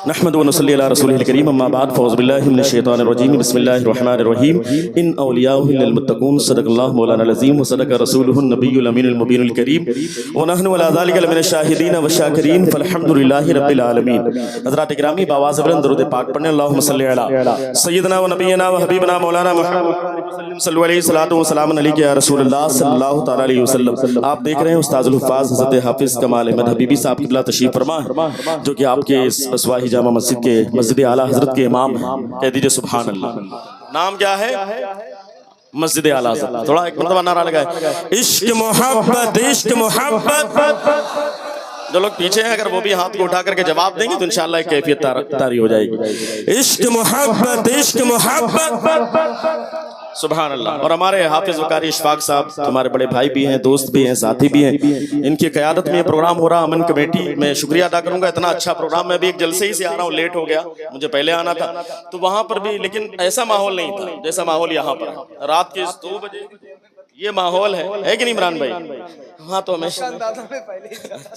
نحمد و نصلی علی رسول الکریم اما بعد فاعوذ باللہ من الشیطان الرجیم بسم اللہ الرحمن الرحیم ان اولیاء للمتقون صدق اللہ مولانا العظیم وصدق رسولہ النبی الامین المبین الکریم ونحن علی ذلک لمن الشاہدین والشاکرین فالحمدللہ رب العالمین۔ حضرات اکرامی باواز بلند درود پاک پڑھنے اللہم صلی علی سیدنا و نبینا و حبیبنا مولانا محمد صلی اللہ علیہ وسلم وسلام علیکہ یا رسول اللہ صلی اللہ تعالی علیہ وسلم۔ آپ دیکھ رہے ہیں استاذ الحفاظ حضرت حافظ کمال احمد حبیبی صاحب قبلہ تشریف فرما ہے، جو کہ آپ کے اسواہی جامع مسجد کے مسجد اعلیٰ حضرت کے امام ہیں۔ کہہ دیجئے سبحان اللہ۔ نام کیا ہے؟ مسجد اعلیٰ حضرت۔ تھوڑا ایک مرتبہ نعرہ لگائے، عشق محبت عشق محبت۔ جو لوگ پیچھے ہیں اگر وہ بھی ہاتھ کو اٹھا کر کے جواب دیں گے تو انشاءاللہ ایک کیفیت طاری ہو جائے گی۔ عشق محبت عشق محبت، سبحان اللہ۔ اور ہمارے حافظ وقاری اشفاق صاحب ہمارے بڑے بھائی بھی ہیں، دوست بھی ہیں، ساتھی بھی ہیں، ان کی قیادت میں یہ پروگرام ہو رہا۔ امن کمیٹی میں شکریہ ادا کروں گا، اتنا اچھا پروگرام۔ میں بھی ایک جلسے ہی سے آ رہا ہوں، لیٹ ہو گیا، مجھے پہلے آنا تھا تو وہاں پر بھی، لیکن ایسا ماحول نہیں تھا جیسا ماحول یہاں پر ہے۔ رات کے 2 بجے یہ ماحول ہے کہ نہیں عمران بھائی؟ ہاں تو ہمیشہ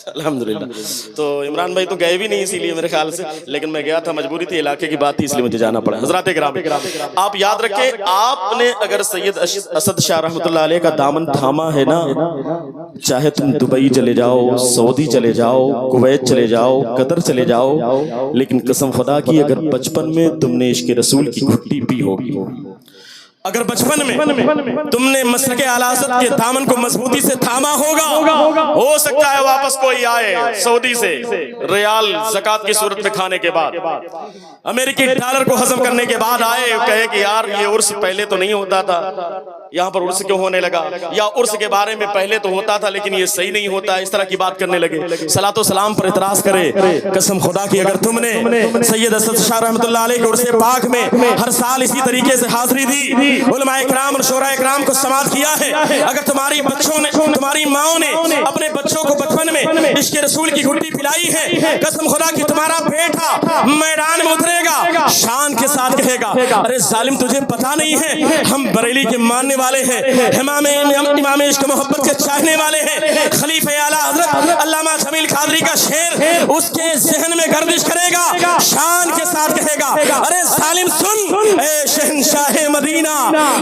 الحمدللہ۔ تو عمران بھائی تو گئے بھی نہیں اسی لیے میرے خیال سے، لیکن میں گیا تھا، مجبوری تھی، علاقے کی بات تھی، اس لیے مجھے جانا پڑا۔ حضرات اکرام، آپ یاد رکھیں، آپ نے اگر سید اسد شاہ رحمۃ اللہ علیہ کا دامن تھاما ہے نا، چاہے تم دبئی چلے جاؤ، سعودی چلے جاؤ، کویت چلے جاؤ، قطر چلے جاؤ، لیکن قسم خدا کی اگر بچپن میں تم نے عشق رسول کی گھٹی پی ہوگی، اگر بچپن میں تم نے مسلک اعلیٰ حضرت کے دامن کو مضبوطی سے تھاما ہوگا، ہو سکتا ہے واپس کوئی آئے سعودی سے ریال زکوٰۃ کی صورت میں کھانے کے بعد، امریکی ڈالر کو ہضم کرنے کے بعد آئے، کہے کہ یار یہ عرس پہلے تو نہیں ہوتا تھا، یہاں پر عرس کیوں ہونے لگا، یا عرس کے بارے میں پہلے تو ہوتا تھا لیکن یہ صحیح نہیں ہوتا، اس طرح کی بات کرنے لگے، صلاۃ و سلام پر اعتراض کرے۔ قسم خدا کی اگر تم نے سید اسد شاہ رحمۃ اللہ علیہ کے عرس پاک میں ہر سال اسی طریقے سے حاضری دی، علماء اکرام اور شورا اکرام کو سماعت کیا ہے، اگر تمہاری بچوں نے، تمہاری ماؤں نے اپنے بچوں کو بچپن میں عشق رسول کی گھٹی پلائی ہے، قسم خدا کی تمہارا بیٹا میدان میں اترے گا، شان کے ساتھ کہے گا، ارے ظالم تجھے پتا نہیں ہے ہم بریلی کے ماننے والے ہیں، امام عشق محبت کے چاہنے والے ہیں، خلیفہ اعلیٰ حضرت علامہ جمیل قادری کا شعر اس کے ذہن میں گردش کرے گا، شان کے ساتھ کہے گا، ارے ظالم سن اے شہنشاہ مدینہ،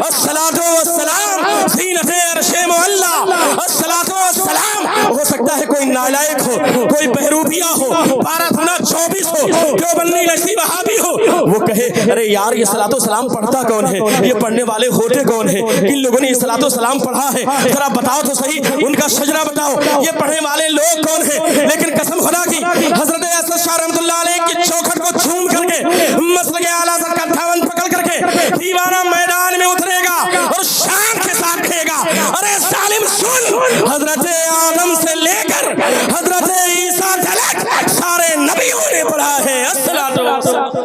الصلاۃ والسلام زینت عرش معلا، الصلاۃ والسلام۔ ہو سکتا ہے کوئی نالائق ہو، کوئی بہروپیہ ہو، 12-24 ہو، جو بنی لشی وہابی ہو، وہ کہے ارے یار یہ صلاۃ و سلام پڑھتا کون ہے، یہ پڑھنے والے ہوتے کون ہیں، کن لوگوں نے یہ صلاۃ و سلام پڑھا ہے، ذرا بتاؤ تو صحیح، ان کا شجرہ بتاؤ، یہ پڑھنے والے لوگ کون ہیں۔ لیکن قسم خدا کی حضرت اسد شاہ رحمۃ اللہ علیہ کی چوکھٹ کو چھوم کر کے، مسلک اعلیٰ حضرت کا دامن پکڑ کر کے دیوانہ میدان میں اترے گا اور شان کے ساتھ کہے گا، ارے ظالم سن، حضرت آدم سے لے کر حضرت عیسیٰ تک سارے نبیوں نے پڑھا ہے الصلاۃ والسلام۔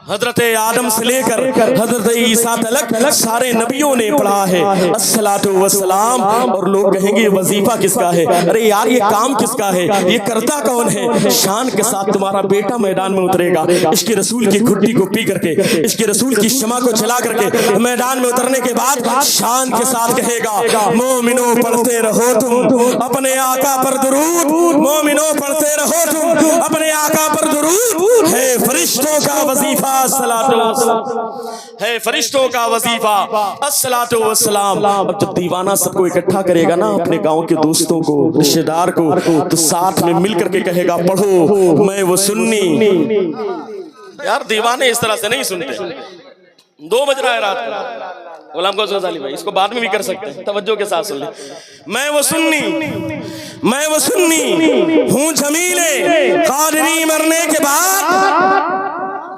حضرت آدم سے لے کر حضرت عیسیٰ تک سارے نبیوں نے پڑھا ہے الصلاۃ والسلام۔ اور لوگ کہیں گے وظیفہ کس کا ہے، ارے یار یہ کام کس کا ہے، یہ کرتا کون ہے، شان کے ساتھ تمہارا بیٹا میدان میں اترے گا، عشق رسول کی گھٹی کو پی کر کے، عشق رسول کی شمع کو جلا کر کے میدان میں اترنے کے بعد شان کے ساتھ کہے گا، مومنوں پڑھتے رہو تم اپنے آقا پر درود، مومنوں پڑھتے رہو تم اپنے آقا پر درود، ہے فرشتوں کا وظیفہ الصلاۃ والسلام، ہے فرشتوں کا وظیفہ الصلاۃ والسلام۔ اب جب دیوانہ سب کو اکٹھا کرے گا نا، اپنے گاؤں کے دوستوں کو، رشتہ دار کو، تو ساتھ میں مل کر کے کہے گا پڑھو میں وہ سنی۔ یار دیوانے اس طرح سے نہیں سنتے، 2 بج رہا ہے رات کو، غلام قاسم علی بھائی اس کو بعد میں بھی کر سکتے ہیں، توجہ کے ساتھ سن لیں۔ میں وہ سنی، میں وہ سنی ہوں جمیل قادری، مرنے کے بعد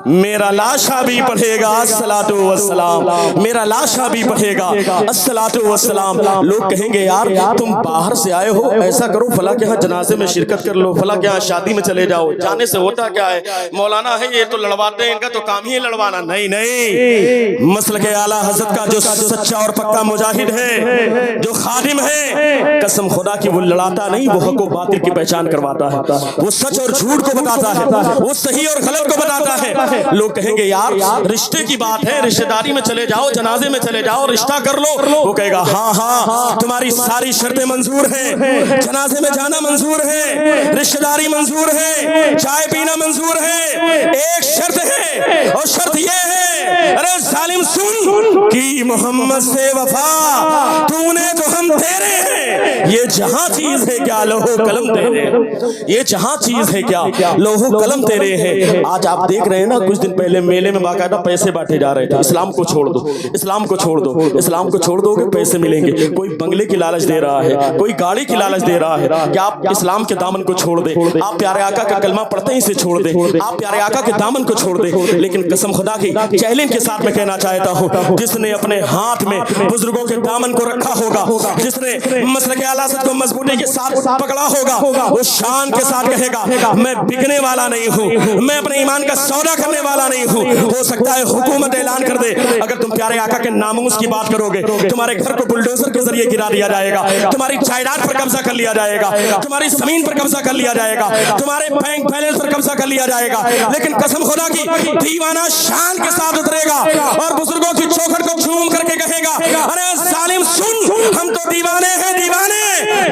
میرا لاشا بھی پڑھے گا الصلاۃ والسلام، میرا لاشا بھی پڑھے گا الصلاۃ والسلام۔ لوگ کہیں گے یار تم باہر سے آئے ہو، ایسا کرو فلاں کے ہاں جنازے میں شرکت کر لو، فلاں کے ہاں شادی میں چلے جاؤ، جانے سے ہوتا کیا ہے، مولانا ہے یہ تو لڑواتے ہیں، ان کا تو کام ہی ہے لڑوانا۔ نہیں نہیں، مسلک اعلیٰ حضرت کا جو سچا اور پکا مجاہد ہے، جو خادم ہے، قسم خدا کی وہ لڑاتا نہیں، وہ حق و باطل کی پہچان کرواتا ہے، وہ سچ اور جھوٹ کو بتاتا ہے، وہ صحیح اور غلط کو بتاتا ہے۔ لوگ کہیں گے یار رشتے کی بات ہے، رشتہ داری میں چلے جاؤ، جنازے میں چلے جاؤ، رشتہ کر لو. وہ کہے گا ہاں تمہاری ساری شرطیں منظور ہیں، جنازے میں جانا منظور ہے، رشتہ داری منظور ہے، چائے پینا منظور ہے، ایک شرط ہے اور شرط یہ ہے، ارے ظالم سن کی محمد سے وفا تو نے تو ہم تیرے ہیں. یہ جہاں چیز ہے کیا لوہو قلم تیرے ہیں، یہ جہاں چیز ہے کیا لوہو قلم تیرے ہیں. آج آپ دیکھ رہے ہیں نا، کچھ دن پہلے میلے میں باقاعدہ پیسے بانٹے جا رہے تھے. اسلام کو چھوڑ دو، اسلام کو چھوڑ دو، اسلام کو چھوڑ دو گے پیسے ملیں گے. کوئی بنگلے کی لالچ دے رہا ہے، کوئی گاڑی کی لالچ دے رہا ہے کہ آپ اسلام کے دامن کو چھوڑ دیں، آپ پیارے آقا کا کلمہ پڑھتے ہی سے چھوڑ دیں، آپ پیارے آقا کے دامن کو چھوڑ دیں. لیکن قسم خدا کی چیلنج کے ساتھ میں کہنا چاہتا ہوں، جس نے اپنے ہاتھ میں بزرگوں کے دامن کو رکھا ہوگا، جس نے مسلک اعلی حضرت کو مضبوطی کے ساتھ پکڑا ہوگا، وہ شان کے ساتھ کہے گا میں بکنے والا نہیں ہوں، میں اپنے ایمان کا سودا کرنے والا نہیں ہوں. ہو سکتا ہے حکومت اعلان کر دے، اگر تم پیارے آقا کے ناموس کی بات کرو گے تمہارے گھر کو بلڈوزر کے ذریعے گرا دیا جائے گا، تمہاری جائیداد پر قبضہ کر لیا جائے گا، تمہاری زمین پر قبضہ کر لیا جائے گا، تمہارے بینک بیلنس پر قبضہ کر لیا جائے گا. لیکن قسم خدا کی دیوانہ شان کے ساتھ اترے گا اور بزرگوں کی چوکھٹ کو چوم کر کے کہے گا ارے ظالم سن، ہم تو دیوانے ہیں، دیوانے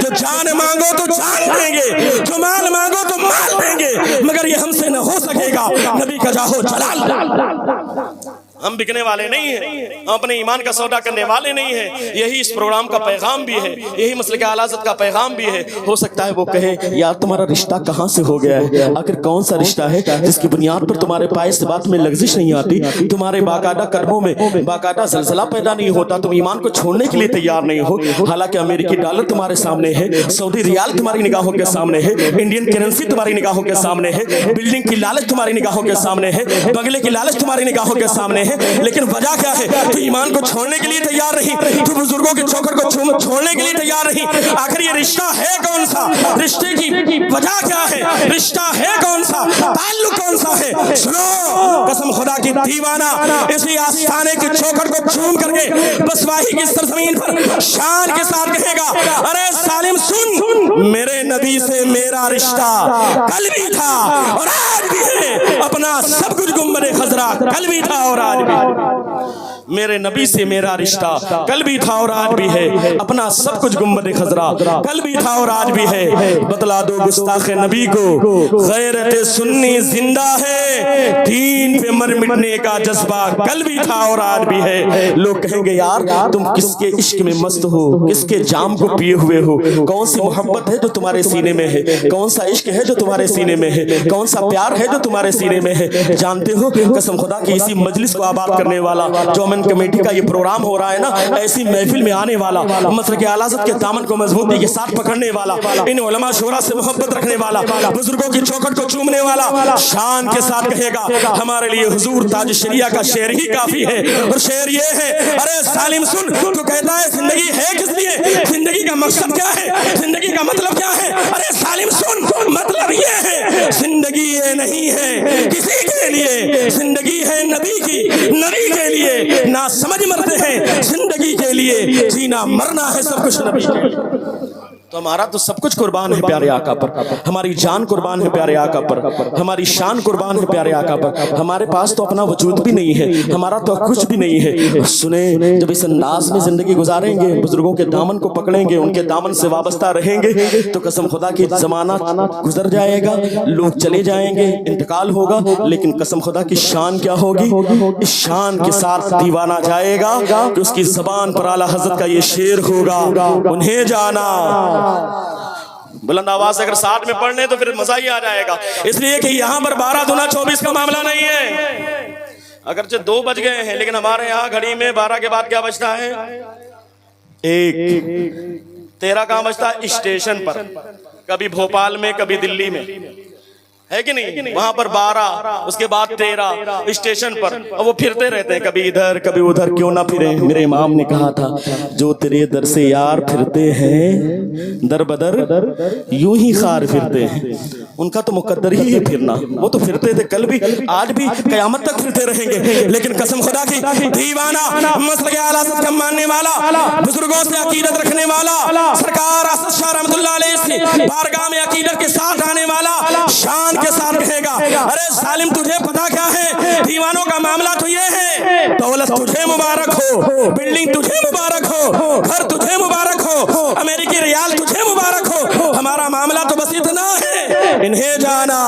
جو جان مانگو تو جان دیں گے، جو مال مانگو تو مال دیں گے، مگر یہ ہم سے نہ ہو سکے گا. نبی کا جاہو جلال. ہم بکنے والے نہیں ہیں، ہم اپنے ایمان کا سودا کرنے والے نہیں ہیں. یہی اس پروگرام کا پیغام بھی ہے، یہی مسلک اعلی حضرت کا پیغام بھی ہے. ہو سکتا ہے وہ کہے یار تمہارا رشتہ کہاں سے ہو گیا ہے، آخر کون سا رشتہ ہے جس کی بنیاد پر تمہارے پائے سے بات میں لغزش نہیں آتی، تمہارے باقاعدہ قدموں میں باقاعدہ زلزلہ پیدا نہیں ہوتا، تم ایمان کو چھوڑنے کے لیے تیار نہیں ہو. حالانکہ امریکی ڈالر تمہارے سامنے ہے، سعودی ریال تمہاری نگاہوں کے سامنے ہے، انڈین کرنسی تمہاری نگاہوں کے سامنے ہے، بلڈنگ کی لالچ تمہاری نگاہوں کے سامنے ہے، بنگلے کی لالچ تمہاری نگاہوں کے سامنے ہے. لیکن وجہ کیا ہے؟ تو ایمان کو چھوڑنے کے لیے تیار نہیں، تو بزرگوں کی چوکھٹ کو چھوڑنے کے لیے تیار نہیں. آخر یہ رشتہ ہے کون سا؟ رشتے کی وجہ کیا ہے؟ رشتہ ہے کون سا؟ تعلق کون سا ہے؟ سنو قسم خدا کی دیوانہ اسی آستانے کی چوکھٹ کو چوم کر کے بسواہی کی سرزمین پر شان کے ساتھ کہے گا ارے ظالم سن، میرے نبی سے میرا رشتہ کل بھی تھا اور آج بھی ہے، اپنا سب کچھ گنبد خضرا کل بھی تھا اور آج بھی. میرے نبی سے میرا رشتہ کل بھی تھا اور آج بھی ہے، اپنا سب کچھ گنبد خضرا کل بھی تھا اور آج بھی ہے. بتلا دو گستاخ نبی کو غیرت سنی زندہ ہے، دین پہ مر مٹنے کا جذبہ کل بھی تھا اور آج بھی ہے. لوگ کہیں گے یار تم کس کے عشق میں مست ہو، کس کے جام کو پیے ہوئے ہو، کون سی محبت ہے جو تمہارے سینے میں ہے، کون سا عشق ہے جو تمہارے سینے میں ہے، کون سا پیار ہے جو تمہارے سینے میں ہے. جانتے ہو قسم خدا کی اسی مجلس کو آباد کرنے والا جو امن کمیٹی کا یہ پروگرام ہو رہا ہے نا، ایسی محفل میں آنے والا، مسلک اعلی حضرت کے دامن کو مضبوطی کے ساتھ پکڑنے والا، ان علماء شورا سے محبت رکھنے والا، بزرگوں کی چوکھٹ کو چومنے والا شان کے ساتھ کہے گا ہمارے لیے حضور تاج شریعہ کا شعر ہی کافی ہے. اور شعر یہ ہے ارے ظالم سن، تو کہتا ہے زندگی ہے کس لیے، زندگی کا مقصد کیا ہے، زندگی کا مطلب کیا ہے. ارے ظالم سن، مطلب یہ ہے زندگی یہ نہیں ہے کسی کے لیے، زندگی ہے نبی کی، نبی کے لیے. نہ سمجھ مرتے ہیں زندگی کے لیے، جینا مرنا ہے سب کچھ نبی کے لیے. تو ہمارا تو سب کچھ قربان ہے پیارے آقا پر، ہماری جان قربان ہے پیارے آقا پر، ہماری شان قربان ہے پیارے آقا پر. ہمارے پاس تو اپنا وجود بھی نہیں ہے، ہمارا تو کچھ بھی نہیں ہے. سنیں جب اس انداز میں زندگی گزاریں گے، بزرگوں کے دامن کو پکڑیں گے، ان کے دامن سے وابستہ رہیں گے، تو قسم خدا کی زمانہ گزر جائے گا، لوگ چلے جائیں گے، انتقال ہوگا، لیکن قسم خدا کی شان کیا ہوگی؟ اس شان کے ساتھ دیوانہ جائے گا کہ اس کی زبان پر اعلیٰ حضرت کا یہ شعر ہوگا انہیں جانا. بلند آواز اگر ساتھ میں پڑھنے تو پھر مزہ ہی آ جائے گا. اس لیے کہ یہاں پر 12 دنا 24 کا معاملہ نہیں ہے. اگرچہ 2 بج گئے ہیں لیکن ہمارے یہاں گھڑی میں 12 کے بعد کیا بجتا ہے؟ 1. 13 کہاں بجتا ہے؟ اسٹیشن پر، کبھی بھوپال میں کبھی دلی میں، ہے کہ نہیں؟ وہاں پر 12، اس کے بعد 13 اسٹیشن پر، اور وہ پھرتے رہتے ہیں کبھی ادھر کبھی ادھر. کیوں نہ پھریں؟ میرے امام نے کہا تھا جو تیرے در سے یار پھرتے ہیں در بدر یوں ہی خار پھرتے ہیں. ان کا تو مقدر ہی ہے پھرنا، وہ تو پھرتے تھے کل بھی آج بھی قیامت تک پھرتے رہیں گے. لیکن قسم خدا کی دیوانہ مسلک اعلی حضرت کا ماننے والا، بزرگوں سے عقیدت رکھنے والا، سرکار اسد شاہ رحمۃ اللہ علیہ سے بارگاہ میں عقیدت کے ساتھ آنے والا شان کے ساتھ کہے گا ارے ظالم تجھے پتا کیا ہے، کا معاملہ تو یہ ہے، دولت تجھے مبارک ہو، بلڈنگ تجھے مبارک ہو، گھر تجھے مبارک ہو، امریکی ریال تجھے مبارک ہو، ہمارا معاملہ تو بس اتنا ہے، انہیں جانا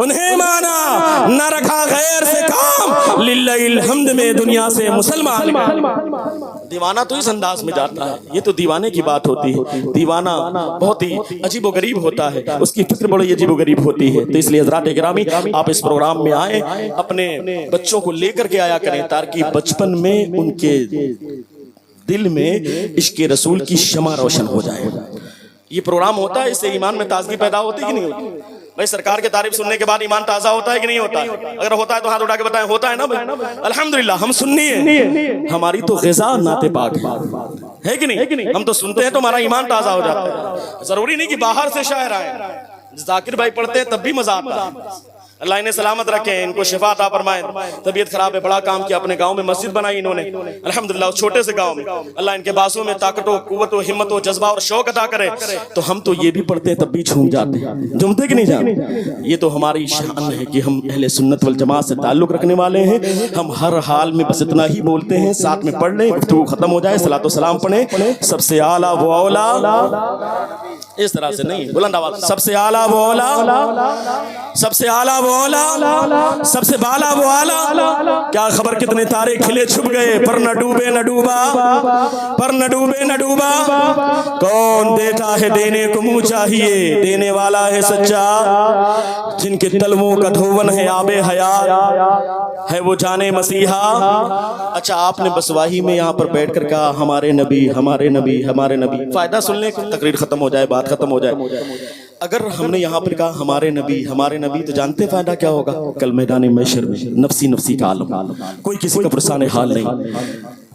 انہیں مانا، نہ رکھا غیر سے کام، للہ الحمد میں دنیا سے مسلمان۔ دیوانہ تو اس انداز میں جاتا ہے، یہ تو دیوانے کی بات ہوتی ہے، دیوانہ بہت ہی عجیب و غریب ہوتا ہے، اس کی فکر بڑی عجیب و غریب ہوتی ہے۔ تو اس لیے حضرات گرامی آپ اس پروگرام میں آئیں، اپنے بچوں کو لے کر کے آیا کریں تاکہ بچپن میں ان کے دل میں عشق رسول کی شمع روشن ہو جائے۔ یہ پروگرام ہوتا ہے، اس سے ایمان میں تازگی پیدا ہوتی ہے کہ نہیں ہوتی؟ بھائی سرکار کے تعریف سننے کے بعد ایمان تازہ ہوتا ہے کہ نہیں ہوتا ہے؟ اگر ہوتا ہے تو ہاتھ اٹھا کے بتائیں، ہوتا ہے نا بھائی؟ الحمدللہ ہم سنی ہیں، ہماری تو غذا نعت پاک ہے کہ نہیں؟ ہم تو سنتے ہیں تو ہمارا ایمان تازہ ہو جاتا ہے۔ ضروری نہیں کہ باہر سے شاعر آئیں، ذاکر بھائی پڑھتے ہیں تب بھی مزہ آتا ہے۔ اللہ انہیں سلامت رکھیں، ان کو شفا عطا فرمائیں۔ طبیعت خراب ہے، بڑا کام کیا، اپنے گاؤں میں مسجد بنائی انہوں نے الحمدللہ، اس چھوٹے سے گاؤں میں۔ اللہ ان کے بازوں میں طاقت و قوت و ہمت و جذبہ اور شوق عطا کرے۔ تو ہم تو یہ بھی پڑھتے ہیں تب بھی جھوم جاتے ہیں، جھومتے کہ نہیں جاتے؟ یہ تو ہماری شان ہے کہ ہم اہل سنت والجماعت سے تعلق رکھنے والے ہیں۔ ہم ہر حال میں بس اتنا ہی بولتے ہیں، ساتھ میں پڑھ لیں، گفتگو ختم ہو جائے، صلاۃ و سلام پڑھیں۔ سب سے اعلیٰ وہ اولا، اس طرح سے نہیں، بلند آواز، سب سے اعلیٰ وہ اولا، سب سے اعلیٰ وہ اولا، سب سے بالا وہ آلہ۔ کیا خبر کتنے تارے کھلے چھپ گئے، پر نہ ڈوبے نہ ڈوبا، پر نہ ڈوبے نہ ڈوبا۔ کون دیتا ہے دینے کو منہ چاہیے، دینے والا ہے سچا، جن کے تلووں کا دھون ہے آب حیات، ہے وہ جانے مسیحا۔ اچھا آپ نے بسواہی میں یہاں پر بیٹھ کر کہا ہمارے نبی ہمارے نبی ہمارے نبی، فائدہ سن لیں، تقریر ختم ہو جائے، بات ختم ہو جائے۔ اگر ہم نے یہاں پر کہا ہمارے نبی تو جانتے فائدہ کیا ہوگا؟ کل میدان محشر میں نفسی نفسی کا عالم، کوئی کسی کا پرسان حال نہیں۔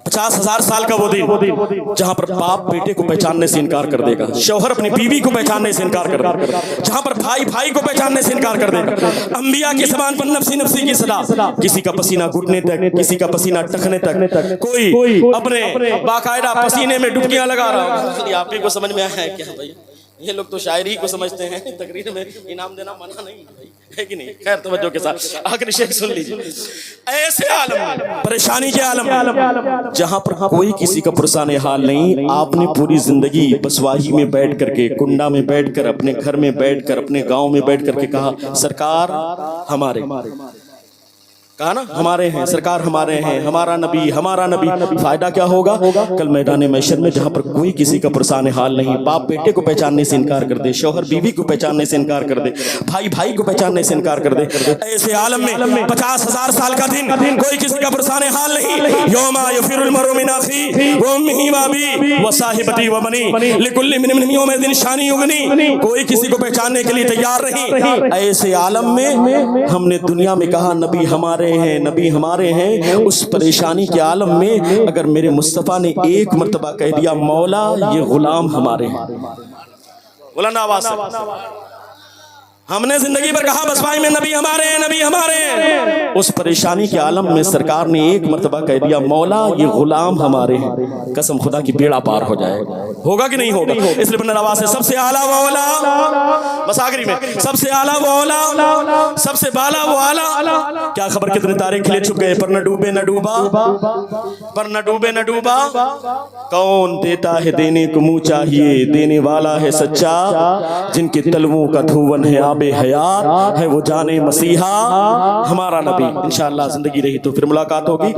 50,000 سال کا وہ دن جہاں پر باپ بیٹے کو پہچاننے سے انکار کر دے گا، شوہر اپنی بیوی کو پہچاننے سے انکار کر دے گا، جہاں پر بھائی بھائی کو پہچاننے سے انکار کر دے گا، انبیاء کی زبان پر نفسی نفسی کی صدا، کسی کا پسینہ گھٹنے تک، کسی کا پسینہ ٹخنے تک، کوئی اپنے باقاعدہ پسینے میں ڈبکیاں لگا رہا ہوں۔ آپ ہی کو سمجھ میں آیا ہے کیا بھائی؟ یہ لوگ تو شاعری کو سمجھتے ہیں، تقریر میں انعام دینا منع نہیں ہے کہ نہیں؟ خیر توجہ کے ساتھ آخری شیخ سن لیجیے۔ ایسے عالم میں، پریشانی کے عالم میں، جہاں پر کوئی کسی کا پرسان حال نہیں، آپ نے پوری زندگی بسواہی میں بیٹھ کر کے، کنڈا میں بیٹھ کر، اپنے گھر میں بیٹھ کر، اپنے گاؤں میں بیٹھ کر کے کہا سرکار ہمارے، کہا نا ہمارے ہیں سرکار، ہمارے ہیں، ہمارا نبی ہمارا نبی۔ فائدہ کیا ہوگا؟ کل میدان محشر میں جہاں پر کوئی کسی کا پرسان حال نہیں، باپ بیٹے کو پہچاننے سے انکار کر دے، شوہر بیوی کو پہچاننے سے انکار کر دے، بھائی بھائی کو پہچاننے سے انکار کر دے، ایسے عالم میں 50,000 سال کا دن، کوئی کسی کا پرسان حال نہیں۔ یوم یفر المرء من اخیہ وامہ وابیہ وصاحبتہ وبنیہ لکل امرئ منہم یومئذ شأن یغنیہ، کوئی کسی کو پہچاننے کے لیے تیار نہیں۔ ایسے عالم میں ہم نے دنیا میں کہا نبی ہمارے ہیں، نبی ہمارے ہیں، اس پریشانی کے عالم میں اگر میرے مصطفیٰ نے ایک مرتبہ کہہ دیا مولا یہ غلام ہمارے ہیں، بلند آواز سے ہم نے زندگی پر کہا بسوائی میں نبی ہمارے ہیں، نبی ہمارے ہیں، اس پریشانی کے عالم میں سرکار نے ایک مرتبہ کہہ دیا مولا یہ غلام ہمارے ہیں، قسم خدا کی بیڑا پار ہو جائے گا، ہوگا کہ نہیں ہوگا؟ اس لیے بلند آواز سے سب سے اعلیٰ وہ اولا، بس آخری میں سب سے اعلیٰ وہ اولا، سب سے بالا وہ اعلیٰ۔ کیا خبر کتنے تارے کھلے چھپ گئے، پر نہ ڈوبے نہ ڈوبا، پر نہ ڈوبے نہ ڈوبا۔ کون دیتا ہے دینے کو منہ چاہیے، دینے والا ہے سچا، جن کے تلووں کا دھون ہے آب حیات، ہے وہ جانے مسیحا، ہمارا نبی۔ انشاءاللہ زندگی رہی تو پھر ملاقات ہوگی۔